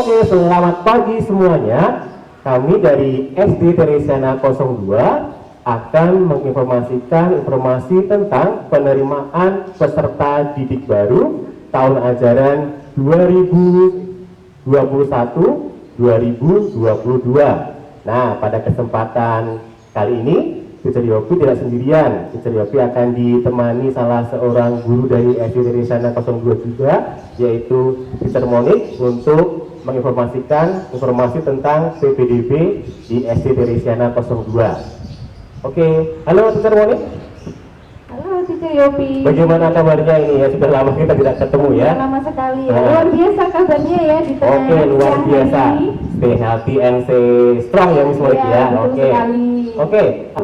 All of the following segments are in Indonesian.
Oke, selamat pagi semuanya. Kami dari SD Teresiana 02 akan menginformasikan informasi tentang penerimaan peserta didik baru tahun ajaran 2021-2022. Nah, pada kesempatan kali ini Teacher Yopi tidak sendirian. Teacher Yopi akan ditemani salah seorang guru dari SD Teresiana 02 juga, yaitu Teacher Monik, untuk menginformasikan informasi tentang PPDB di SD Teresiana 02. Oke, halo Teacher Monik. Halo Teacher Yopi. Bagaimana kabarnya ini ya? Sudah lama kita tidak ketemu ya? Sudah lama sekali ya. Luar biasa kabarnya ya di tengah. Oke, luar biasa. Stay healthy and stay strong ya Miss Monik ya. Oke.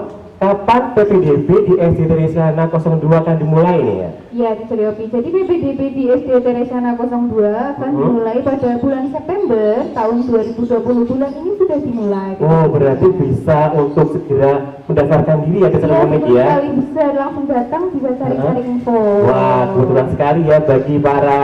Kapan PPDB di SD Teresiana 02 akan dimulai nih ya? Iya Teacher Yopi. Jadi PPDB di SD Teresiana 02 akan dimulai pada bulan September tahun 2020. Bulan ini sudah dimulai. Oh, berarti bisa untuk segera mendaftarkan diri ya Teacher Monik ya? Sekali bisa langsung datang, bisa cari-cari info. Wah, kebetulan sekali ya bagi para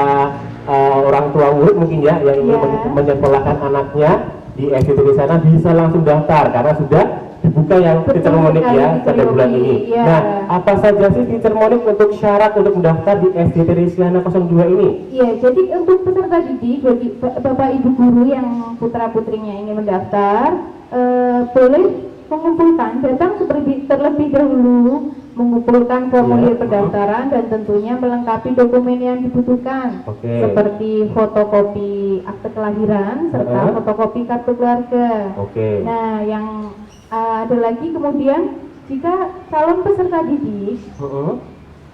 orang tua murid mungkin ya yang ingin menyekolahkan anaknya di SD Teresiana bisa langsung daftar karena sudah dibuka yang Teacher Monik ya pada bulan ini. Nah, apa saja sih Teacher Monik untuk syarat untuk mendaftar di SD Teresiana 02 ini? Iya, jadi untuk peserta didik bagi Bapak Ibu guru yang putra putrinya ingin mendaftar, boleh mengumpulkan, datang terlebih dahulu mengumpulkan formulir pendaftaran dan tentunya melengkapi dokumen yang dibutuhkan, seperti fotokopi akte kelahiran serta fotokopi kartu keluarga. Nah, yang ada lagi kemudian jika calon peserta didik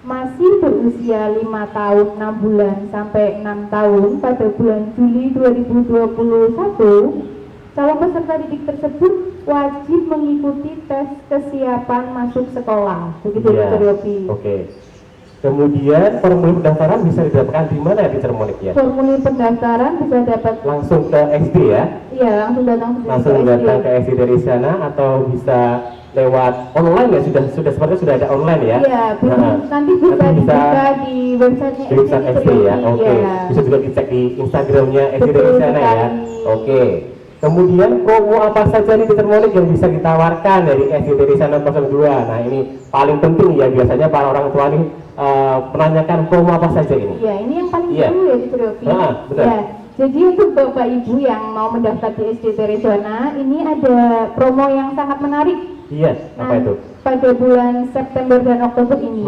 masih berusia 5 tahun 6 bulan sampai 6 tahun pada bulan Juli 2021, calon peserta didik tersebut wajib mengikuti tes kesiapan masuk sekolah. Begitu Teacher Yopi. Kemudian formulir pendaftaran bisa didapatkan di mana ya Teacher Monik ya? Formulir pendaftaran bisa dapat langsung ke SD ya? Iya, langsung datang ke SD Teresiana atau bisa lewat online ya, sudah seperti sudah ada online ya? Iya, nanti bisa dibuka di websitenya SD ya. Bisa juga dicek di Instagramnya SD Teresiana ya. Kemudian promo apa saja nih Teacher Monik yang bisa ditawarkan dari SD Teresiana 02? Nah, ini paling penting ya, biasanya para orang tua nih menanyakan promo apa saja ini? Iya, ini yang paling seru ya Teacher Yopi. Ya, jadi untuk Bapak Ibu yang mau mendaftar di SD Teresiana, ini ada promo yang sangat menarik. Iya, apa itu? Pada bulan September dan Oktober ini,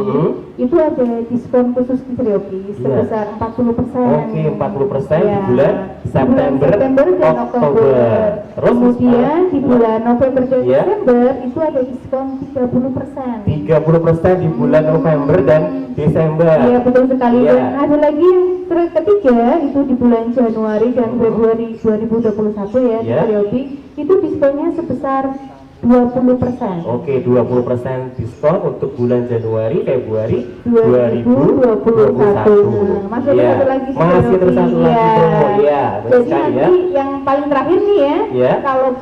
itu ada diskon khusus Teacher Yopi sebesar 40%. 40% di bulan September dan Oktober. Terus kemudian di bulan November dan Desember itu ada diskon 30%. 30% di bulan November dan Desember. Iya, betul sekali. Dan ada lagi yang ketiga itu di bulan Januari dan Februari 2021 ya Teacher Yopi, itu diskonnya sebesar 20%. 20% diskon untuk bulan Januari, Februari 2021. Masih ada lagi promo ya. Jadi nanti yang paling terakhir nih ya, kalau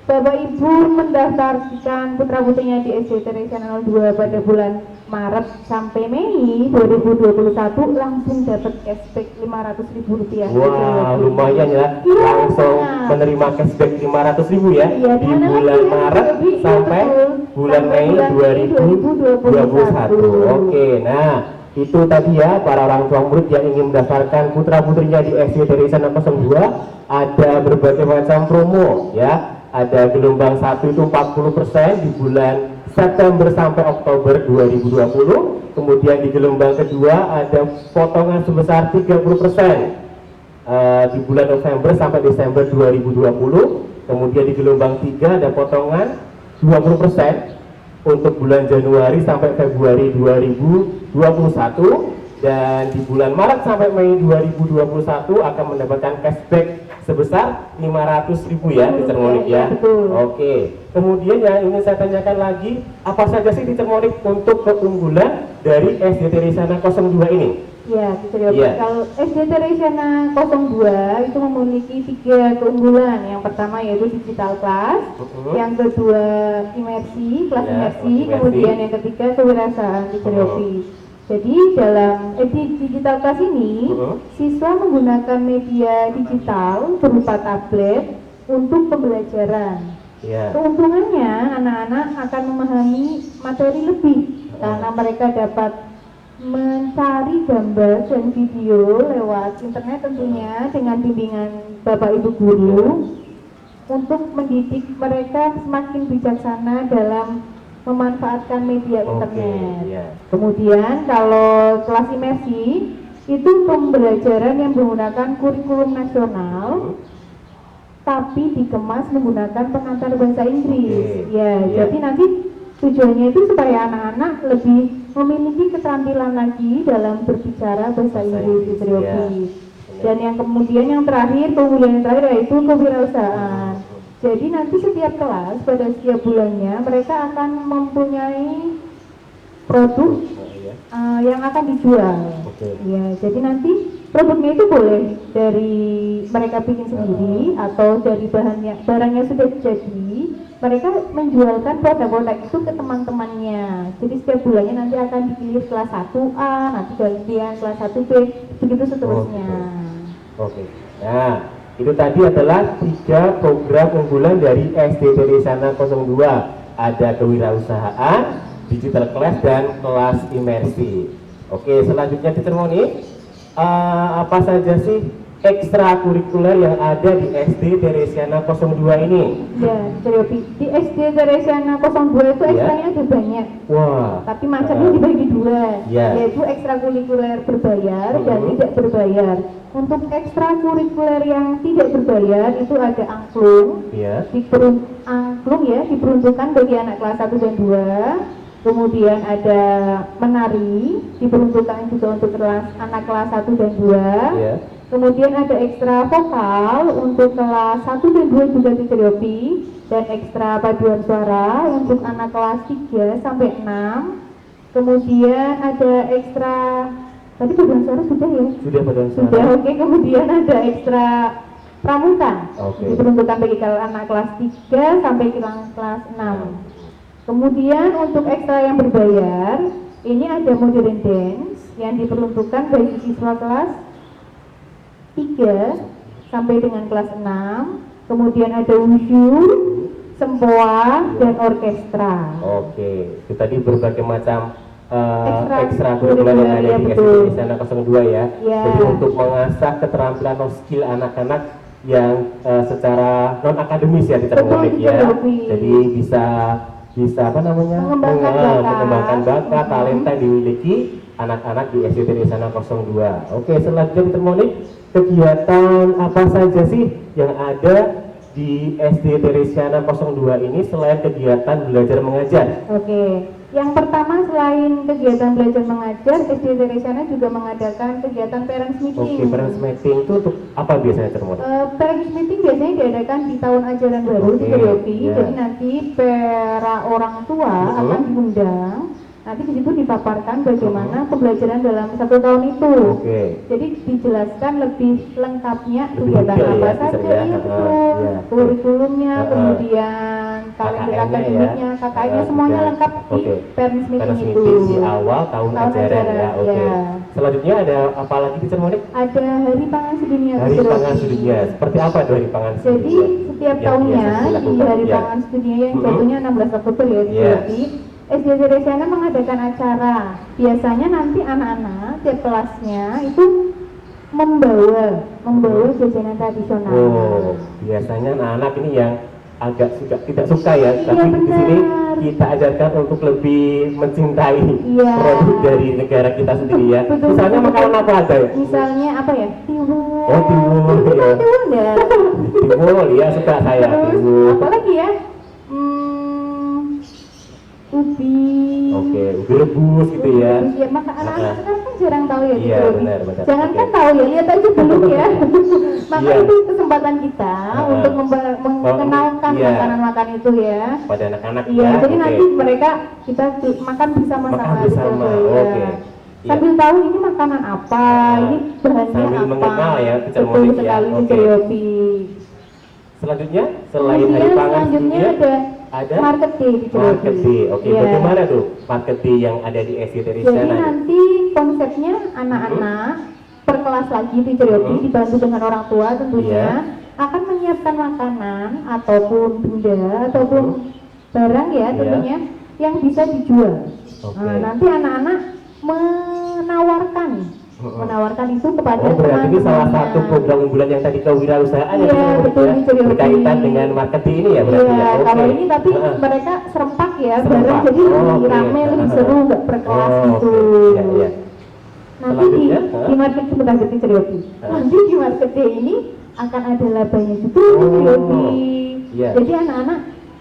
Bapak Ibu mendaftarkan putra putrinya di SD Teresiana 02 pada bulan Maret sampai Mei 2021 langsung dapat cashback Rp500.000. Wah, lumayan ya. Langsung menerima cashback Rp500.000 ya di bulan Maret sampai bulan Mei 2021. Nah, itu tadi ya para orang tua murid yang ingin mendaftarkan putra putrinya di SD Teresiana 02, ada berbagai macam promo ya. Ada gelombang 1 itu 40% di bulan September sampai Oktober 2020. Kemudian di gelombang kedua ada potongan sebesar 30% di bulan November sampai Desember 2020. Kemudian di gelombang 3 ada potongan 20% untuk bulan Januari sampai Februari 2021. Dan di bulan Maret sampai Mei 2021 akan mendapatkan cashback sebesar Rp500.000 ya Teacher Monik ya. Kemudian yang ingin saya tanyakan lagi, apa saja sih Teacher Monik untuk keunggulan dari SD Teresiana 02 ini? Ya, Teacher Yopi, kalau SD Teresiana 02 itu memiliki 3 keunggulan. Yang pertama yaitu digital class, yang kedua kelas imersi, kemudian yang ketiga kewirausahaan Teacher Yopi. Jadi di digital class ini siswa menggunakan media digital berupa tablet untuk pembelajaran. Keuntungannya anak-anak akan memahami materi lebih karena mereka dapat mencari gambar dan video lewat internet tentunya dengan bimbingan Bapak Ibu guru untuk mendidik mereka semakin bijaksana dalam memanfaatkan media internet. Kemudian kalau kelas imersi itu pembelajaran yang menggunakan kurikulum nasional tapi dikemas menggunakan pengantar bahasa Inggris. Jadi nanti tujuannya itu supaya anak-anak lebih memiliki keterampilan lagi dalam berbicara bahasa Inggris di Dan yang kemudian yang terakhir, keunggulan yang terakhir yaitu kewirausahaan. Jadi nanti setiap kelas pada setiap bulannya mereka akan mempunyai produk yang akan dijual. Jadi nanti produknya itu boleh dari mereka bikin sendiri atau dari barangnya sudah jadi, mereka menjualkan produk-produk itu ke teman-temannya. Jadi setiap bulannya nanti akan dipilih kelas 1A, nanti gantian kelas 1B, begitu seterusnya. Nah, itu tadi adalah 3 program unggulan dari SD Teresana 02. Ada kewirausahaan, digital class, dan kelas imersi. Selanjutnya Teacher Moni, apa saja sih ekstrakurikuler yang ada di SD Teresiana 02 ini? Di SD Teresiana 02 itu ekstranya ada banyak. Tapi macamnya dibagi 2, yaitu ekstrakurikuler berbayar dan tidak berbayar. Untuk ekstrakurikuler yang tidak berbayar itu ada angklung. Angklung diperuntukkan bagi anak kelas 1 dan 2. Kemudian ada menari, diperuntukkan juga untuk anak kelas 1 dan 2. Kemudian ada ekstra vokal untuk kelas 1 dan 2 juga diteriopi, dan ekstra paduan suara untuk anak kelas 3 sampai 6. Kemudian ada ekstra, tadi paduan suara sudah ya? Sudah paduan suara. Sudah, kemudian ada ekstra pramuka, diperuntukkan bagi anak kelas 3 sampai kelas 6. Kemudian untuk ekstra yang berbayar, ini ada modern dance yang diperuntukkan bagi siswa kelas 3 sampai dengan kelas 6. Kemudian ada wushu, sempoa, dan orkestra. Itu tadi berbagai macam ekstrakurikuler yang ada di SD Teresana 02 ya. Jadi untuk mengasah keterampilan atau skill anak-anak yang secara non akademis ya diterapkan ya. Jadi bisa mengembangkan bakat, talenta yang dimiliki anak-anak di SD Teresana 02. Selanjutnya Teacher Moni, kegiatan apa saja sih yang ada di SD Teresana 02 ini selain kegiatan belajar mengajar? Yang pertama, selain kegiatan belajar mengajar, SD Teresana juga mengadakan kegiatan parents meeting. Parents meeting itu untuk apa biasanya, Teacher Moni? Parents meeting biasanya diadakan di tahun ajaran baru di Teriopi. Jadi nanti para orang tua akan diundang. Nanti di situ dipaparkan bagaimana pembelajaran dalam 1 tahun itu. Jadi dijelaskan lebih lengkapnya kegiatan apa saja, kurikulumnya, kemudian kalender akademiknya, KKN-nya, semuanya lengkap di parents meeting itu. Di awal tahun ajaran ya. Selanjutnya ada apa lagi Teacher Moni? Ada Hari Pangan Sedunia. Hari Pangan Sedunia. Seperti apa tuh Hari Pangan Sedunia? Jadi setiap tahunnya di Hari Pangan Sedunia yang jatuhnya 16 Oktober ya di SD Teresana mengadakan acara. Biasanya nanti anak-anak tiap kelasnya itu membawa jajanan tradisional. Biasanya anak-anak ini yang agak tidak suka ya, tapi di sini kita ajarkan untuk lebih mencintai produk dari negara kita sendiri ya. Misalnya makanan apa aja ya? Misalnya apa ya? Tiwul. Tiwul ya, suka saya. Terus apalagi ya? Ubi. Ubi rebus gitu ya. Maka anak-anak sekarang kan jarang tahu ya. Benar. Jangan kan tahu ya, lihat aja belum ya. Maka itu kesempatan kita untuk mengenalkan makanan-makanan itu ya pada anak-anak ya. Jadi nanti kita makan bersama-sama gitu. Sambil tahu ini makanan apa, ini bahannya sambil apa. Mengenal ya, betul sekali di Teriopi. Selanjutnya, selain Hari Pangan Sedunia ada market day. Bagaimana tuh market day yang ada di SD Teresana? Jadi nanti konsepnya anak-anak per kelas lagi teacher Yopi dibantu dengan orang tua tentunya akan menyiapkan makanan ataupun benda ataupun barang ya tentunya yang bisa dijual. Nah, nanti anak-anak menawarkan itu kepada berarti ini salah satu program unggulan yang tadi kewirausahaan ya, betul, ya, berkaitan dengan marketing ini ya berarti ya. Kalau ini tapi mereka serempak ya, bareng jadi lebih rame, lebih seru, nggak per kelas gitu. Nanti di marketing sebentar teacher Yopi. Nanti di marketing ini akan ada labanya juga teacher Yopi. Jadi anak-anak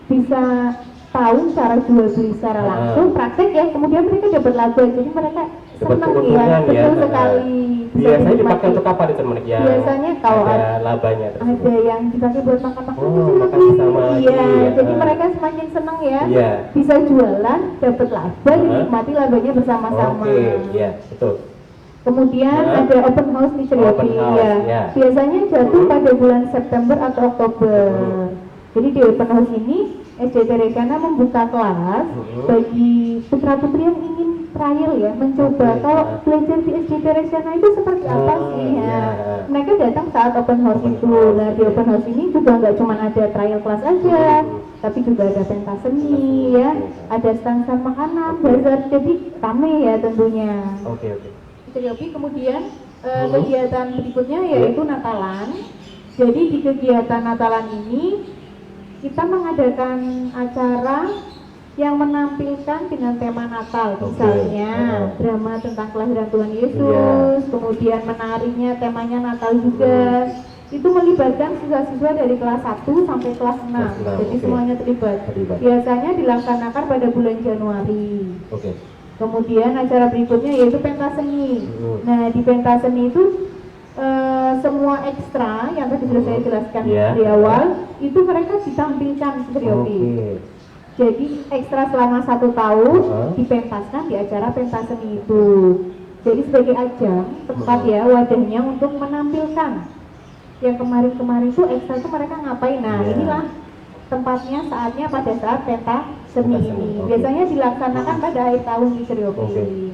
bisa tahu cara jual beli secara langsung, praktek ya, kemudian mereka dapat laba, jadi mereka senang ya, betul sekali. Biasanya dipakai untuk apa teacher Monik ya? Biasanya kalau ada labanya tersebut. ada yang dipakai buat makan-makan makan bersama iya, jadi mereka semakin senang ya, bisa jualan, dapat laba, dinikmati labanya bersama-sama. Iya, betul. Kemudian ada open house di Yopi ya. Biasanya jatuh pada bulan September atau Oktober. Jadi di open house ini SD Teresana membuka kelas bagi putra-putri yang ingin trial ya, mencoba kalau belajar di SD Teresana itu seperti apa sih ya. Mereka datang saat open house itu. Nah di open house ini juga nggak cuma ada trial kelas aja, tapi juga ada pentas seni ya, ada stand-stand makanan, bazar, jadi rame ya tentunya. Yopi. Kemudian kegiatan berikutnya yaitu Natalan. Jadi di kegiatan Natalan ini kita mengadakan acara yang menampilkan dengan tema Natal, misalnya drama tentang kelahiran Tuhan Yesus, kemudian menarinya temanya Natal juga. Itu melibatkan siswa-siswa dari kelas 1 sampai kelas 6. Jadi semuanya terlibat. Biasanya dilaksanakan pada bulan Januari. Kemudian acara berikutnya yaitu pentas seni. Nah di pentas seni itu semua ekstra yang tadi sudah saya jelaskan di awal itu mereka ditampilkan seperti Yopi. Jadi ekstra selama 1 tahun dipentaskan di acara pentas seni itu. Jadi sebagai ajang tempat ya wadahnya untuk menampilkan yang kemarin-kemarin itu ekstra itu mereka ngapain. Nah inilah tempatnya saatnya pada saat pentas seni ini. Biasanya dilaksanakan pada akhir tahun di Yopi.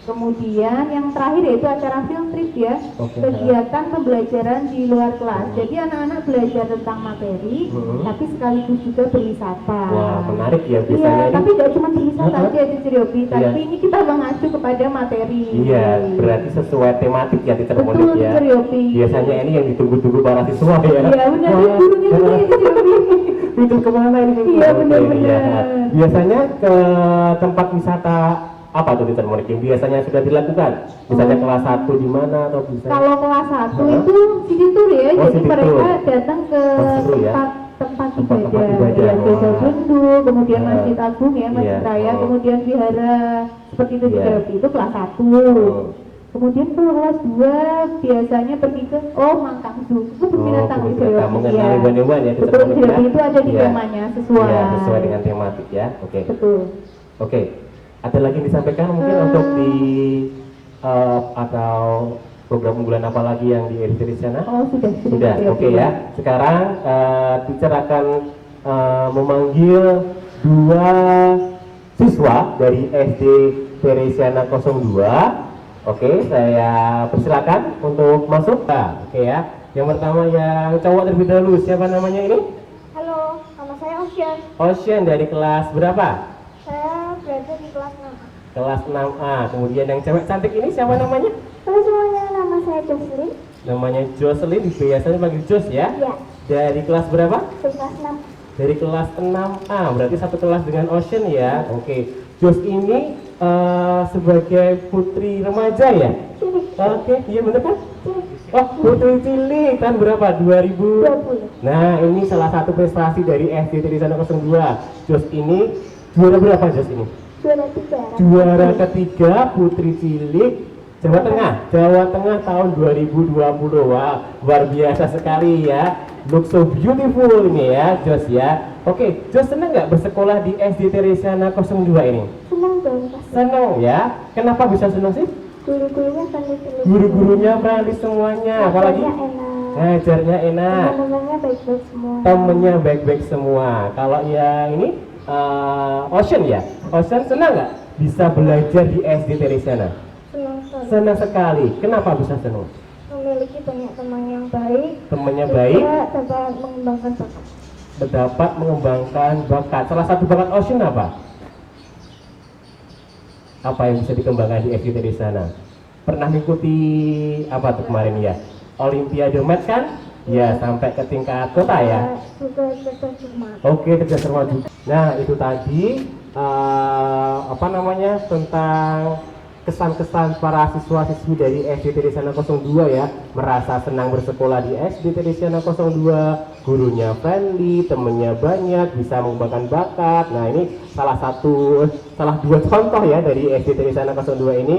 Kemudian yang terakhir yaitu acara film trip ya, kegiatan pembelajaran di luar kelas. Jadi anak-anak belajar tentang materi, tapi sekaligus juga berwisata. Wah menarik ya biasanya. Iya, tapi tidak cuma berwisata aja di Yopi, tapi ini kita mengacu kepada materi. Iya, berarti sesuai tematik ya teacher Monik ya. Betul teacher Yopi. Biasanya ini yang ditunggu-tunggu para siswa ya. Iya benar, gurunya juga ya teacher Yopi. Itu kemana ini? Iya benar-benar. Biasanya ke tempat wisata apa tuh teacher Monik yang biasanya sudah dilakukan? Misalnya kelas 1 di mana atau bisa? Kalau kelas 1 itu city tour ya, jadi mereka datang ke tempat ibadah ya, Desa Bundu, kemudian Masjid Agung ya, Masjid Raya, kemudian Vihara, seperti itu di Yopi itu kelas 1. Kemudian kelas 2 biasanya pergi ke Mangkang Zoo, kebun binatang di Yopi. Mengenal hewan-hewan ya, betul, itu ada di temanya sesuai. Ya, sesuai dengan tematik ya. Betul. Ada lagi yang disampaikan mungkin untuk di atau program unggulan apa lagi yang di SD di sana? Sudah. Ya. Sekarang teacher akan memanggil 2 siswa dari SD Teresiana 02. Saya persilakan untuk masuk. Ya. Yang pertama yang cowok terlebih dahulu, siapa namanya ini? Halo, nama saya Ocean. Ocean dari kelas berapa? Saya belajar di kelas 6. Kelas 6A. Kemudian yang cewek cantik ini siapa namanya? Halo semuanya, nama saya Jocelyn. Namanya Jocelyn, biasanya panggil Jos ya? Iya. Dari kelas berapa? Dari kelas 6. Dari kelas 6A, berarti satu kelas dengan Ocean ya? Jos ini sebagai putri remaja ya? Iya bener kan? Putri cilik, tahun berapa? 2020. Nah, ini salah satu prestasi dari SD Teresana 02. Jos ini juara berapa Jos ini? Juara ketiga putri cilik Jawa Tengah tahun 2020. Wah, luar biasa sekali ya. Look so beautiful ini ya, Jos ya. Jos senang nggak bersekolah di SD Teresana 02 ini? Senang dong. Senang ya. Kenapa bisa senang sih? Guru-gurunya friendly. Guru-gurunya friendly semuanya. Apalagi? Ngajarnya enak. Teman-temannya baik-baik semua. Temennya baik-baik semua. Kalau yang ini Ocean ya. Ocean senang nggak bisa belajar di SD Teresana? Senang Senang sekali. Kenapa bisa senang? Memiliki banyak teman yang baik. Temannya baik, Juga dapat mengembangkan bakat. dapat mengembangkan bakat. Salah satu bakat Ocean apa? Apa yang bisa dikembangkan di FGD di sana? Pernah mengikuti apa tuh kemarin ya? Olimpiade Match kan? Ya, sampai ke tingkat kota ya. Juga cerdas cermat. Oke, cerdas cermat juga. Nah, itu tadi apa namanya tentang kesan-kesan para siswa-siswi dari SD Teresana 02 ya, merasa senang bersekolah di SD Teresana 02, gurunya friendly, temennya banyak, bisa mengembangkan bakat. Nah, ini salah dua contoh ya dari SD Teresana 02 ini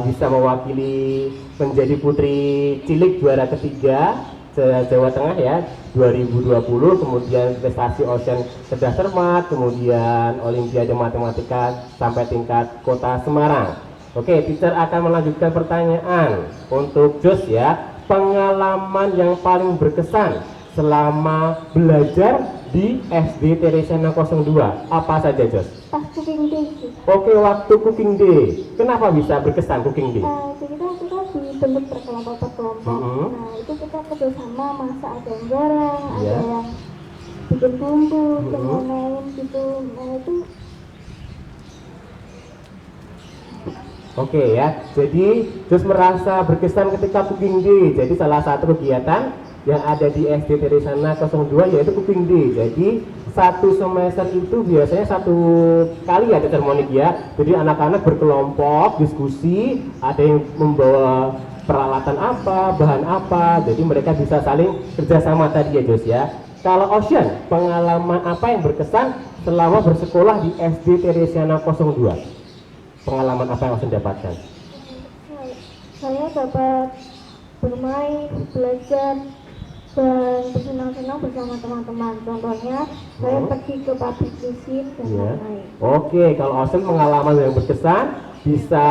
bisa mewakili menjadi putri cilik juara ketiga Jawa Tengah ya 2020, kemudian prestasi Ocean cerdas cermat, kemudian Olimpiade Matematika sampai tingkat kota Semarang. Oke, teacher akan melanjutkan pertanyaan untuk Jos ya. Pengalaman yang paling berkesan selama belajar di SD Teresana 02 apa saja, Jos? Pas cooking day. Oke, waktu cooking day. Kenapa bisa berkesan cooking day? Jadi kan kita dibentuk berkelompok-kelompok. Mhm. Nah, itu kita kerjasama masak, ada yang goreng, ada Iya. yang bikin bumbu, dan Mhm. lain-lain gitu. Nah, itu Oke ya, jadi Jos merasa berkesan ketika cooking day. Jadi salah satu kegiatan yang ada di SD Teresana 02 yaitu cooking day. Jadi satu semester itu biasanya satu kali ada sermonik ya. Jadi anak-anak berkelompok diskusi, ada yang membawa peralatan apa, bahan apa. Jadi mereka bisa saling kerjasama tadi ya Jos ya. Kalau Ocean, pengalaman apa yang berkesan selama bersekolah di SD Teresana 02? Pengalaman apa yang harus dapatkan? saya dapat bermain, belajar, dan bersenang-senang bersama teman-teman. Contohnya, saya pergi ke pabrik mesin dan Ya. lain-lain. Oke, kalau Ocean pengalaman yang berkesan bisa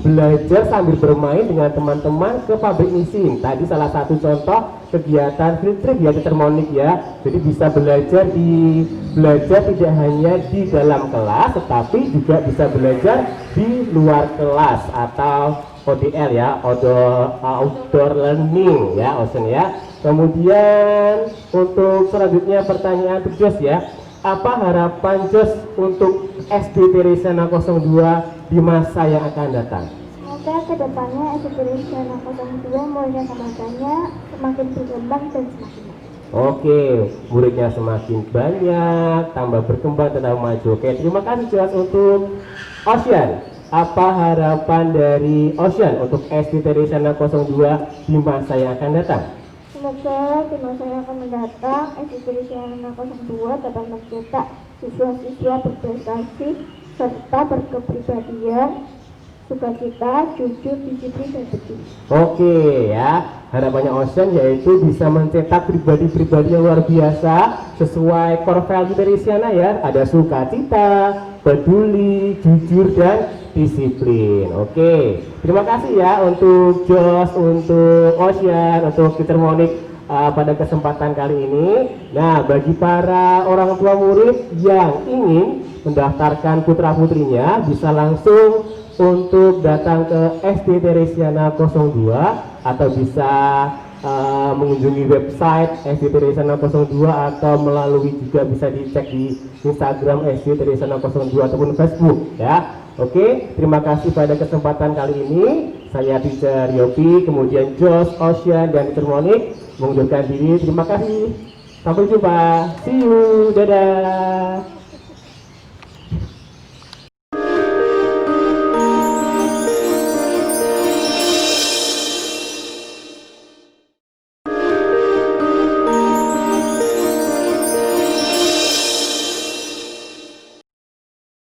belajar sambil bermain dengan teman-teman ke pabrik mesin. Tadi salah satu contoh kegiatan field trip ya Teacher Monik ya. Jadi bisa belajar tidak hanya di dalam kelas, tetapi juga bisa belajar di luar kelas atau ODL ya, outdoor learning ya, Ocean ya. Kemudian untuk selanjutnya pertanyaan untuk Jos ya. Apa harapan Jos untuk SD Teresana 02 di masa yang akan datang? Semoga kedepannya SD Teresana 02 muridnya semakin banyak, semakin berkembang dan semakin baik. Oke, muridnya semakin banyak, tambah berkembang, tambah maju. Oke, terima kasih Jos untuk Ocean. Apa harapan dari Ocean untuk SD Teresana 02 di masa yang akan datang? Semoga di masa yang akan mendatang SD Teresana 02 dapat mencetak siswa-siswa berprestasi serta berkepribadian, sukacita, jujur, disiplin, dan bersih. Oke ya, harapannya Ocean yaitu bisa mencetak pribadi-pribadi yang luar biasa sesuai core value Teresana ya. Ada sukacita, peduli, jujur, dan disiplin. Oke, terima kasih ya untuk Jos, untuk Ocean, untuk Teacher Monik pada kesempatan kali ini. Nah, bagi para orang tua murid yang ingin mendaftarkan putra putrinya bisa langsung untuk datang ke SD Teresana 02 atau bisa mengunjungi website SD Teresana 02 atau melalui juga bisa dicek di Instagram SD Teresana 02 ataupun Facebook ya. Oke, terima kasih pada kesempatan kali ini. Saya Teacher Yopi, kemudian Jos, Ocean, dan Teacher Monik mengundurkan diri. Terima kasih. Sampai jumpa. See you. Dadah.